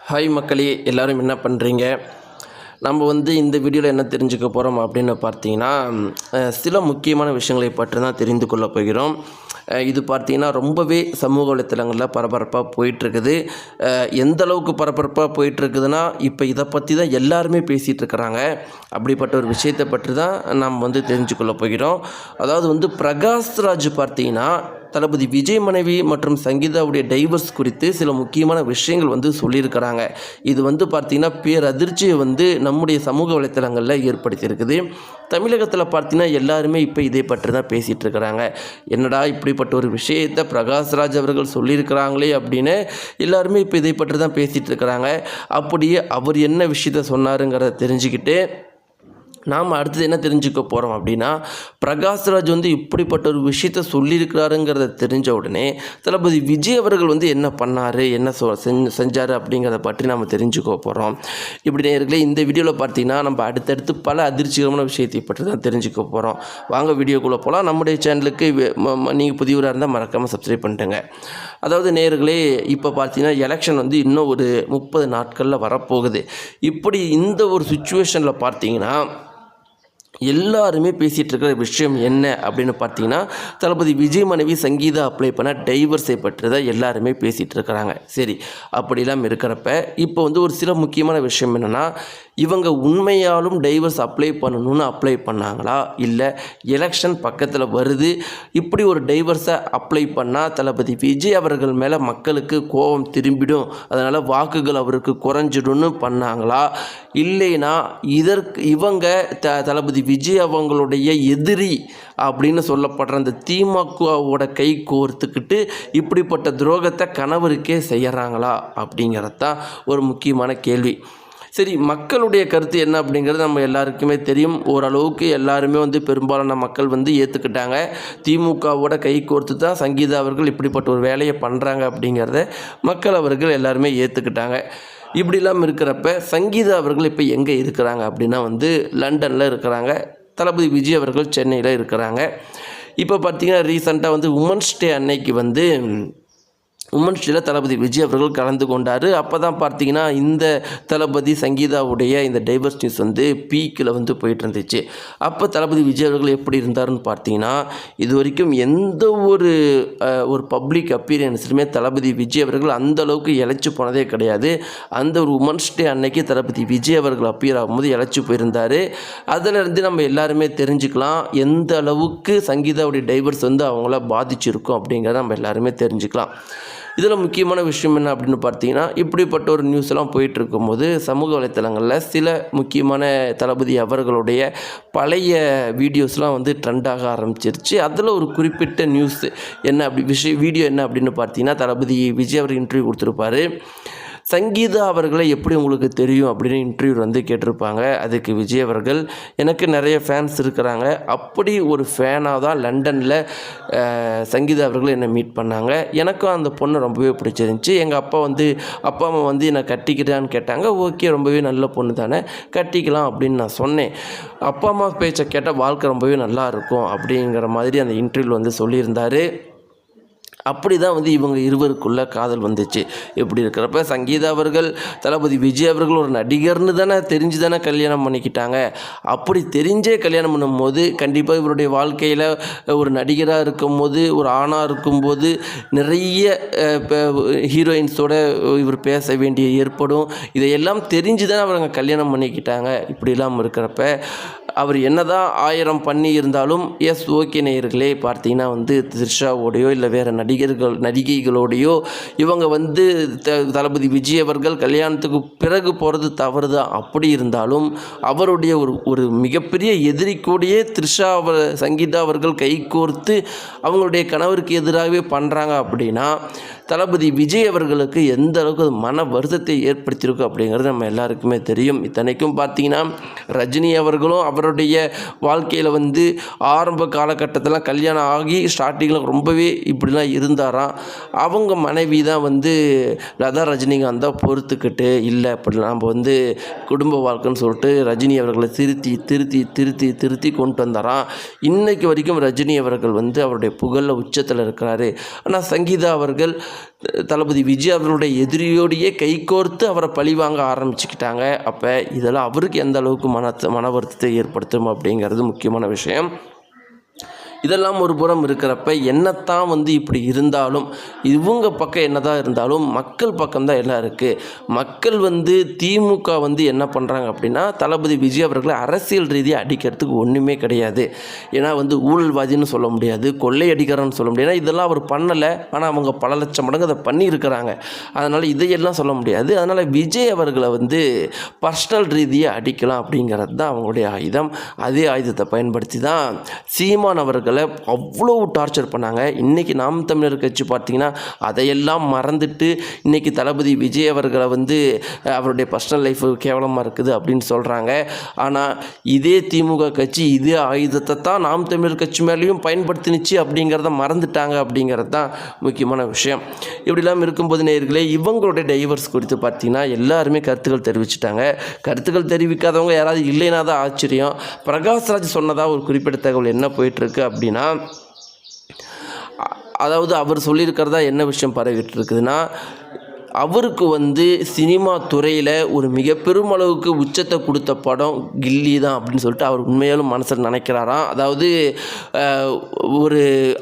Hi மக்களே, எல்லோரும் என்ன பண்ணுறீங்க? நம்ம இந்த வீடியோவில் என்ன தெரிஞ்சுக்க போகிறோம் அப்படின்னு பார்த்தீங்கன்னா, சில முக்கியமான விஷயங்களை பற்றி தான் தெரிந்து கொள்ள போகிறோம். இது பார்த்தீங்கன்னா ரொம்பவே சமூக வலைத்தளங்களில் பரபரப்பாக போயிட்டுருக்குது. எந்த அளவுக்கு பரபரப்பாக போயிட்டுருக்குதுன்னா, இப்போ இதை பற்றி தான் எல்லாருமே பேசிகிட்டு இருக்கிறாங்க. அப்படிப்பட்ட ஒரு விஷயத்தை பற்றி தான் நம்ம தெரிஞ்சுக்கொள்ள போகிறோம். அதாவது பிரகாஷ்ராஜ் பார்த்தீங்கன்னா தளபதி விஜய் மனைவி மற்றும் சங்கீதாவுடைய டைவர்ஸ் குறித்து சில முக்கியமான விஷயங்கள் சொல்லியிருக்கிறாங்க. இது பார்த்திங்கன்னா பேரதிர்ச்சியை நம்முடைய சமூக வலைத்தளங்களில் ஏற்படுத்தியிருக்குது. தமிழகத்தில் பார்த்தீங்கன்னா எல்லாருமே இப்போ இதை பற்றி தான் பேசிகிட்டு இருக்கிறாங்க. என்னடா இப்படிப்பட்ட ஒரு விஷயத்தை பிரகாஷ்ராஜ் அவர்கள் சொல்லியிருக்கிறாங்களே அப்படின்னு எல்லாருமே இப்போ இதை பற்றி தான் பேசிகிட்டு இருக்கிறாங்க. அப்படியே அவர் என்ன விஷயத்த சொன்னாருங்கிறத தெரிஞ்சுக்கிட்டு நாம் அடுத்தது என்ன தெரிஞ்சுக்க போகிறோம் அப்படின்னா, பிரகாஷ்ராஜ் இப்படிப்பட்ட ஒரு விஷயத்த சொல்லியிருக்கிறாருங்கிறத தெரிஞ்ச உடனே தளபதி விஜய் அவர்கள் என்ன பண்ணார், என்ன செஞ்சார் அப்படிங்கிறத பற்றி நாம் தெரிஞ்சுக்க போகிறோம். இப்படி நேயர்களே, இந்த வீடியோவில் பார்த்தீங்கன்னா நம்ம அடுத்தடுத்து பல அதிர்ச்சிகரமான விஷயத்தை பற்றி தான் தெரிஞ்சுக்க போகிறோம். வாங்க வீடியோக்குள்ளே போகலாம். நம்முடைய சேனலுக்கு நீங்கள் புதியவராக இருந்தால் மறக்காமல் சப்ஸ்கிரைப் பண்ணிட்டுங்க. அதாவது நேயர்களே, இப்போ பார்த்தீங்கன்னா எலெக்ஷன் இன்னும் ஒரு 30 நாட்களில் வரப்போகுது. இப்படி இந்த ஒரு சுச்சுவேஷனில் பார்த்தீங்கன்னா எல்லாருமே பேசிகிட்டு இருக்கிற விஷயம் என்ன அப்படின்னு பார்த்தீங்கன்னா, தளபதி விஜய் மனைவி சங்கீதா அப்ளை பண்ண டைவர்ஸை பற்றி தான் எல்லாருமே பேசிகிட்டு இருக்கிறாங்க. சரி, அப்படிலாம் இருக்கிறப்ப இப்போ ஒரு சில முக்கியமான விஷயம் என்னென்னா, இவங்க உண்மையாலும் டைவர்ஸ் அப்ளை பண்ணணும்னு அப்ளை பண்ணாங்களா, இல்லை எலெக்ஷன் பக்கத்தில் வருது, இப்படி ஒரு டைவர்ஸை அப்ளை பண்ணால் தளபதி விஜய் அவர்கள் மேலே மக்களுக்கு கோபம் திரும்பிடும், அதனால் வாக்குகள் அவருக்கு குறைஞ்சிடும்னு பண்ணாங்களா, இல்லைனா இவங்க தளபதி விஜய் அவங்களுடைய எதிரி அப்படின்னு சொல்லப்படுற அந்த திமுகவோட கை கோர்த்துக்கிட்டு இப்படிப்பட்ட துரோகத்தை கணவருக்கே செய்கிறாங்களா அப்படிங்கிறது தான் ஒரு முக்கியமான கேள்வி. சரி, மக்களுடைய கருத்து என்ன அப்படிங்கிறது நம்ம எல்லாருக்குமே தெரியும். ஓரளவுக்கு எல்லாருமே பெரும்பாலான மக்கள் ஏற்றுக்கிட்டாங்க. திமுகவோட கை கோர்த்து தான் சங்கீதா அவர்கள் இப்படிப்பட்ட ஒரு வேலையை பண்ணுறாங்க அப்படிங்கிறத மக்கள் அவர்கள் எல்லாருமே ஏற்றுக்கிட்டாங்க. இப்படிலாம் இருக்கிறப்ப சங்கீதா அவர்கள் இப்போ எங்கே இருக்கிறாங்க அப்படின்னா லண்டனில் இருக்கிறாங்க. தளபதி விஜய் அவர்கள் சென்னையில் இருக்கிறாங்க. இப்போ பார்த்திங்கன்னா ரீசெண்டாக உமன்ஸ் டே அன்னைக்கு உமன்ஸ் டேல தளபதி விஜய் அவர்கள் கலந்து கொண்டார். அப்போ தான் பார்த்தீங்கன்னா இந்த தளபதி சங்கீதாவுடைய இந்த டைவர்ஸ் நியூஸ் பீக்கில் போயிட்டு இருந்துச்சு. அப்போ தளபதி விஜய் அவர்கள் எப்படி இருந்தாருன்னு பார்த்தீங்கன்னா, இது வரைக்கும் எந்த ஒரு பப்ளிக் அப்பீரியன்ஸ்லுமே தளபதி விஜய் அவர்கள் அந்த அளவுக்கு இழைச்சி போனதே கிடையாது. அந்த ஒரு உமன்ஸ் டே அன்னைக்கு தளபதி விஜய் அவர்கள் அப்பீர் ஆகும்போது இழைச்சி போயிருந்தார். அதிலிருந்து நம்ம எல்லாருமே தெரிஞ்சுக்கலாம் எந்த அளவுக்கு சங்கீதாவுடைய டைவர்ஸ் அவங்கள பாதிச்சிருக்கும் அப்படிங்கிறத நம்ம எல்லாருமே தெரிஞ்சுக்கலாம். இதில் முக்கியமான விஷயம் என்ன அப்படின்னு பார்த்தீங்கன்னா, இப்படிப்பட்ட ஒரு நியூஸ் எல்லாம் போயிட்டு இருக்கும்போது சமூக வலைத்தளங்களில் சில முக்கியமான தளபதி அவர்களுடைய பழைய வீடியோஸ்லாம் ட்ரெண்டாக ஆரம்பிச்சிருச்சு. அதில் ஒரு குறிப்பிட்ட நியூஸ் என்ன வீடியோ என்ன அப்படின்னு பார்த்தீங்கன்னா, தளபதி விஜய் அவர் இன்டர்வியூ கொடுத்துருப்பாரு. சங்கீதா அவர்களை எப்படி உங்களுக்கு தெரியும் அப்படின்னு இன்டர்வியூ கேட்டிருப்பாங்க. அதுக்கு விஜய் அவர்கள், எனக்கு நிறைய ஃபேன்ஸ் இருக்கிறாங்க, அப்படி ஒரு ஃபேனாக தான் லண்டனில் சங்கீதா அவர்கள் என்னை மீட் பண்ணாங்க. எனக்கும் அந்த பொண்ணை ரொம்பவே பிடிச்சிருந்துச்சி. எங்கள் அப்பா அம்மா என்னை கட்டிக்கிறான்னு கேட்டாங்க. ஓகே, ரொம்பவே நல்ல பொண்ணு தானே, கட்டிக்கலாம் அப்படின்னு நான் சொன்னேன். அப்பா அம்மா பேச்சை கேட்டால் வாழ்க்கை ரொம்பவே நல்லா இருக்கும் அப்படிங்கிற மாதிரி அந்த இன்டர்வியூவில் சொல்லியிருந்தார். அப்படி தான் இவங்க இருவருக்குள்ளே காதல் வந்துச்சு. இப்படி இருக்கிறப்ப சங்கீதா அவர்கள் தளபதி விஜய் அவர்கள் ஒரு நடிகர்னு தெரிஞ்சு தானே கல்யாணம் பண்ணிக்கிட்டாங்க. அப்படி தெரிஞ்சே கல்யாணம் பண்ணும்போது கண்டிப்பாக இவருடைய வாழ்க்கையில் ஒரு நடிகராக இருக்கும்போது, ஒரு ஆணாக இருக்கும்போது நிறைய ஹீரோயின்ஸோட இவர் பேச வேண்டிய ஏற்படும். இதையெல்லாம் தெரிஞ்சு தானே அவங்க கல்யாணம் பண்ணிக்கிட்டாங்க. இப்படிலாம் இருக்கிறப்ப அவர் என்னதான் 1000 பண்ணி இருந்தாலும் ஓகே நேயர்களே, பார்த்தீங்கன்னா த்ரிஷாவோடையோ இல்லை வேறு நடிகைகளோடையோ இவங்க தளபதி விஜய் அவர்கள் கல்யாணத்துக்கு பிறகு போகிறது தவறு தான். அப்படி இருந்தாலும் அவருடைய ஒரு மிகப்பெரிய எதிரிக்கூடையே சங்கீதா அவர்கள் கைகோர்த்து அவங்களுடைய கணவருக்கு எதிராகவே பண்ணுறாங்க அப்படின்னா தளபதி விஜய் அவர்களுக்கு எந்த அளவுக்கு மன வருத்தத்தை ஏற்படுத்தியிருக்கும் அப்படிங்கிறது நம்ம எல்லாருக்குமே தெரியும். இத்தனைக்கும் பார்த்தீங்கன்னா ரஜினி அவர்களும் அவருடைய வாழ்க்கையில் ஆரம்ப காலகட்டத்தில் கல்யாணம் ஆகி ஸ்டார்டிங்கில் ரொம்பவே இப்படிலாம் இருந்தாராம். அவங்க மனைவி தான் லதா ரஜினிகாந்த் தான் பொறுத்துக்கிட்டு, இல்லை இப்படி நம்ம குடும்ப வாழ்க்கைன்னு சொல்லிட்டு ரஜினி அவர்களை திருத்தி திருத்தி திருத்தி திருத்தி கொண்டு வந்தாராம். இன்றைக்கு வரைக்கும் ரஜினி அவர்கள் அவருடைய புகழில் உச்சத்தில் இருக்கிறாரு. ஆனால் சங்கீதா அவர்கள் தளபதி விஜய் அவர்களுடைய எதிரியோடையே கைகோர்த்து அவரை பழிவாங்க ஆரம்பிச்சுக்கிட்டாங்க. அப்போ இதெல்லாம் அவருக்கு எந்த அளவுக்கு மன வருத்தத்தை ஏற்படுத்தும் அப்படிங்கிறது முக்கியமான விஷயம். இதெல்லாம் ஒரு புறம் இருக்கிறப்ப என்னத்தான் இப்படி இருந்தாலும் இவங்க பக்கம் என்னதான் இருந்தாலும் மக்கள் பக்கம்தான் எல்லாம் இருக்குது. மக்கள் திமுக என்ன பண்ணுறாங்க அப்படின்னா தளபதி விஜய் அவர்களை அரசியல் ரீதியாக அடிக்கிறதுக்கு ஒன்றுமே கிடையாது. ஏன்னா ஊழல்வாதின்னு சொல்ல முடியாது, கொள்ளை அடிக்கிறன்னு சொல்ல முடியாது. இதெல்லாம் அவர் பண்ணலை, ஆனால் அவங்க பல லட்சம் மடங்கு அதை பண்ணியிருக்கிறாங்க. அதனால் இதையெல்லாம் சொல்ல முடியாது. அதனால் விஜய் அவர்களை பர்சனல் ரீதியாக அடிக்கலாம் அப்படிங்கிறது தான் அவங்களுடைய ஆயுதம். அதே ஆயுதத்தை பயன்படுத்தி தான் சீமான் அவர்கள் அவ்வளோ டார்ச்சர் பண்ணாங்க. இன்றைக்கி நாம் தமிழர் கட்சி பார்த்திங்கன்னா அதையெல்லாம் மறந்துட்டு இன்றைக்கி தளபதி விஜய் அவர்களை அவருடைய பர்சனல் லைஃப் கேவலமாக இருக்குது அப்படின்னு சொல்கிறாங்க. ஆனால் இதே திமுக கட்சி இதே ஆயுதத்தை தான் நாம் தமிழர் கட்சி மேலேயும் பயன்படுத்தினுச்சு அப்படிங்கிறத மறந்துட்டாங்க அப்படிங்கிறது தான் முக்கியமான விஷயம். இப்படிலாம் இருக்கும்போது நேயர்களே, இவங்களுடைய டைவர்ஸ் குறித்து பார்த்திங்கன்னா எல்லாருமே கருத்துக்கள் தெரிவிச்சிட்டாங்க. கருத்துக்கள் தெரிவிக்காதவங்க யாராவது இல்லைன்னா தான் ஆச்சரியம். பிரகாஷ்ராஜ் சொன்னதாக ஒரு குறிப்பிட்ட தகவல் என்ன போயிட்டுருக்கு அப்படின்னா, அதாவது அவர் சொல்லியிருக்கிறதா என்ன விஷயம் பரவிட்டு இருக்குதுன்னா, அவருக்கு சினிமா துறையில் ஒரு மிக பெருமளவுக்கு உச்சத்தை கொடுத்த படம் கில்லி தான் அப்படின்னு சொல்லிட்டு அவர் உண்மையாலும் மனசில் நினைக்கிறாராம். அதாவது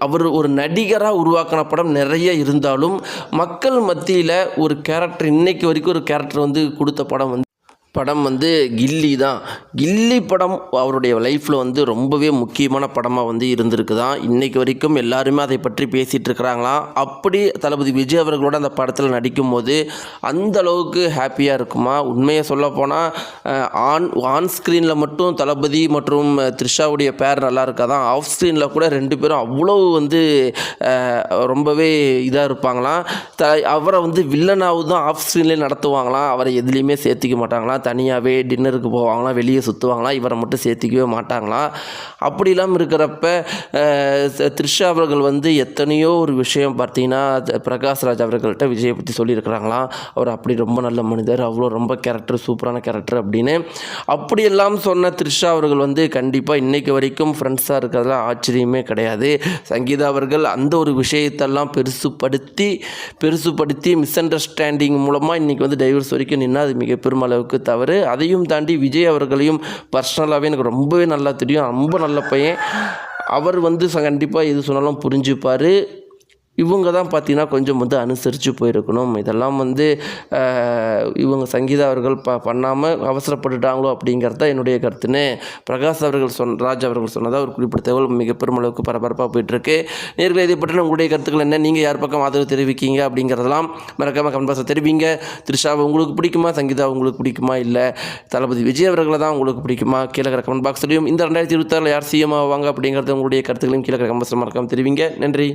அவர் ஒரு நடிகராக உருவாக்கின படம் நிறைய இருந்தாலும் மக்கள் மத்தியில் ஒரு கேரக்டர் இன்னைக்கு வரைக்கும் ஒரு கேரக்டர் கொடுத்த படம் கில்லி தான். கில்லி படம் அவருடைய லைஃப்பில் ரொம்பவே முக்கியமான படமாக இருந்திருக்கு தான். இன்றைக்கு வரைக்கும் எல்லாருமே அதை பற்றி பேசிகிட்டு இருக்கிறாங்களாம். அப்படி தளபதி விஜய் அவர்களோட அந்த படத்தில் நடிக்கும்போது அந்த அளவுக்கு ஹாப்பியாக இருக்குமா? உண்மையை சொல்லப்போனால் ஆன் ஸ்க்ரீனில் மட்டும் தளபதி மற்றும் த்ரிஷாவுடைய பேர் நல்லா இருக்காதான், ஆஃப் ஸ்க்ரீனில் கூட ரெண்டு பேரும் அவ்வளோ ரொம்பவே இதாக இருப்பாங்களாம். அவரை வில்லனாவது தான் ஆஃப் ஸ்க்ரீன்லேயே நடத்துவாங்களாம். அவரை எதுலேயுமே சேர்த்திக்க மாட்டாங்களாம். தனியாகவே டின்னருக்கு போவாங்களாம், வெளியே சுற்றுவாங்களாம். இவரை மட்டும் சேர்த்திக்கவே மாட்டாங்களாம். அப்படிலாம் இருக்கிறப்ப த்ரிஷா அவர்கள் எத்தனையோ ஒரு விஷயம் பார்த்தீங்கன்னா பிரகாஷ்ராஜ் அவர்கள்ட்ட விஜயை பற்றி சொல்லியிருக்கிறாங்களாம். அவர் அப்படி ரொம்ப நல்ல மனிதர், அவ்வளோ ரொம்ப கேரக்டர், சூப்பரான கேரக்டர் அப்படின்னு. அப்படியெல்லாம் சொன்ன த்ரிஷா அவர்கள் கண்டிப்பாக இன்றைக்கு வரைக்கும் ஃப்ரெண்ட்ஸாக இருக்கிறதுல ஆச்சரியமே கிடையாது. சங்கீதா அவர்கள் அந்த ஒரு விஷயத்தெல்லாம் பெருசுப்படுத்தி மிஸ் அண்டர்ஸ்டாண்டிங் மூலமாக இன்றைக்கி டைவர்ஸ் வரைக்கும் நின்னா அது மிக பெருமளவுக்கு தவறு. அதையும் தாண்டி விஜய் அவர்களையும் பர்சனலாகவே எனக்கு ரொம்பவே நல்லா தெரியும். ரொம்ப நல்ல பையன் அவர். கண்டிப்பாக எது சொன்னாலும் புரிஞ்சுப்பார். இவங்க தான் பார்த்தீங்கன்னா கொஞ்சம் அனுசரித்து போயிருக்கணும். இதெல்லாம் இவங்க சங்கீதா அவர்கள் பண்ணாமல் அவசரப்பட்டுட்டாங்களோ அப்படிங்கிறது தான் என்னுடைய கருத்துன்னு ராஜ் அவர்கள் சொன்னதாக ஒரு குறிப்பிட்ட தகவல் மிக பெருமளவுக்கு பரபரப்பாக போயிட்டுருக்கு. நேர்களை இதை பற்றின உங்களுடைய கருத்துக்கள் என்ன? நீங்கள் யார் பக்கம் ஆதரவு தெரிவிக்கீங்க அப்படிங்கிறதெல்லாம் மறக்காமல் கமெண்ட் பாக்ஸில் தெரிவிங்க. த்ரிஷாவை உங்களுக்கு பிடிக்குமா, சங்கீதா உங்களுக்கு பிடிக்குமா, இல்லை தளபதி விஜய் அவர்களை தான் உங்களுக்கு பிடிக்குமா? கீழே கமெண்ட் பாக்ஸ்லையும் இந்த 2026 யார் சிஎம் ஆவாங்க அப்படிங்கிறது உங்களுடைய கருத்துக்களையும் கீழே கமெண்ட் பாக்ஸில் மறக்காமல் தெரிவிங்க. நன்றி.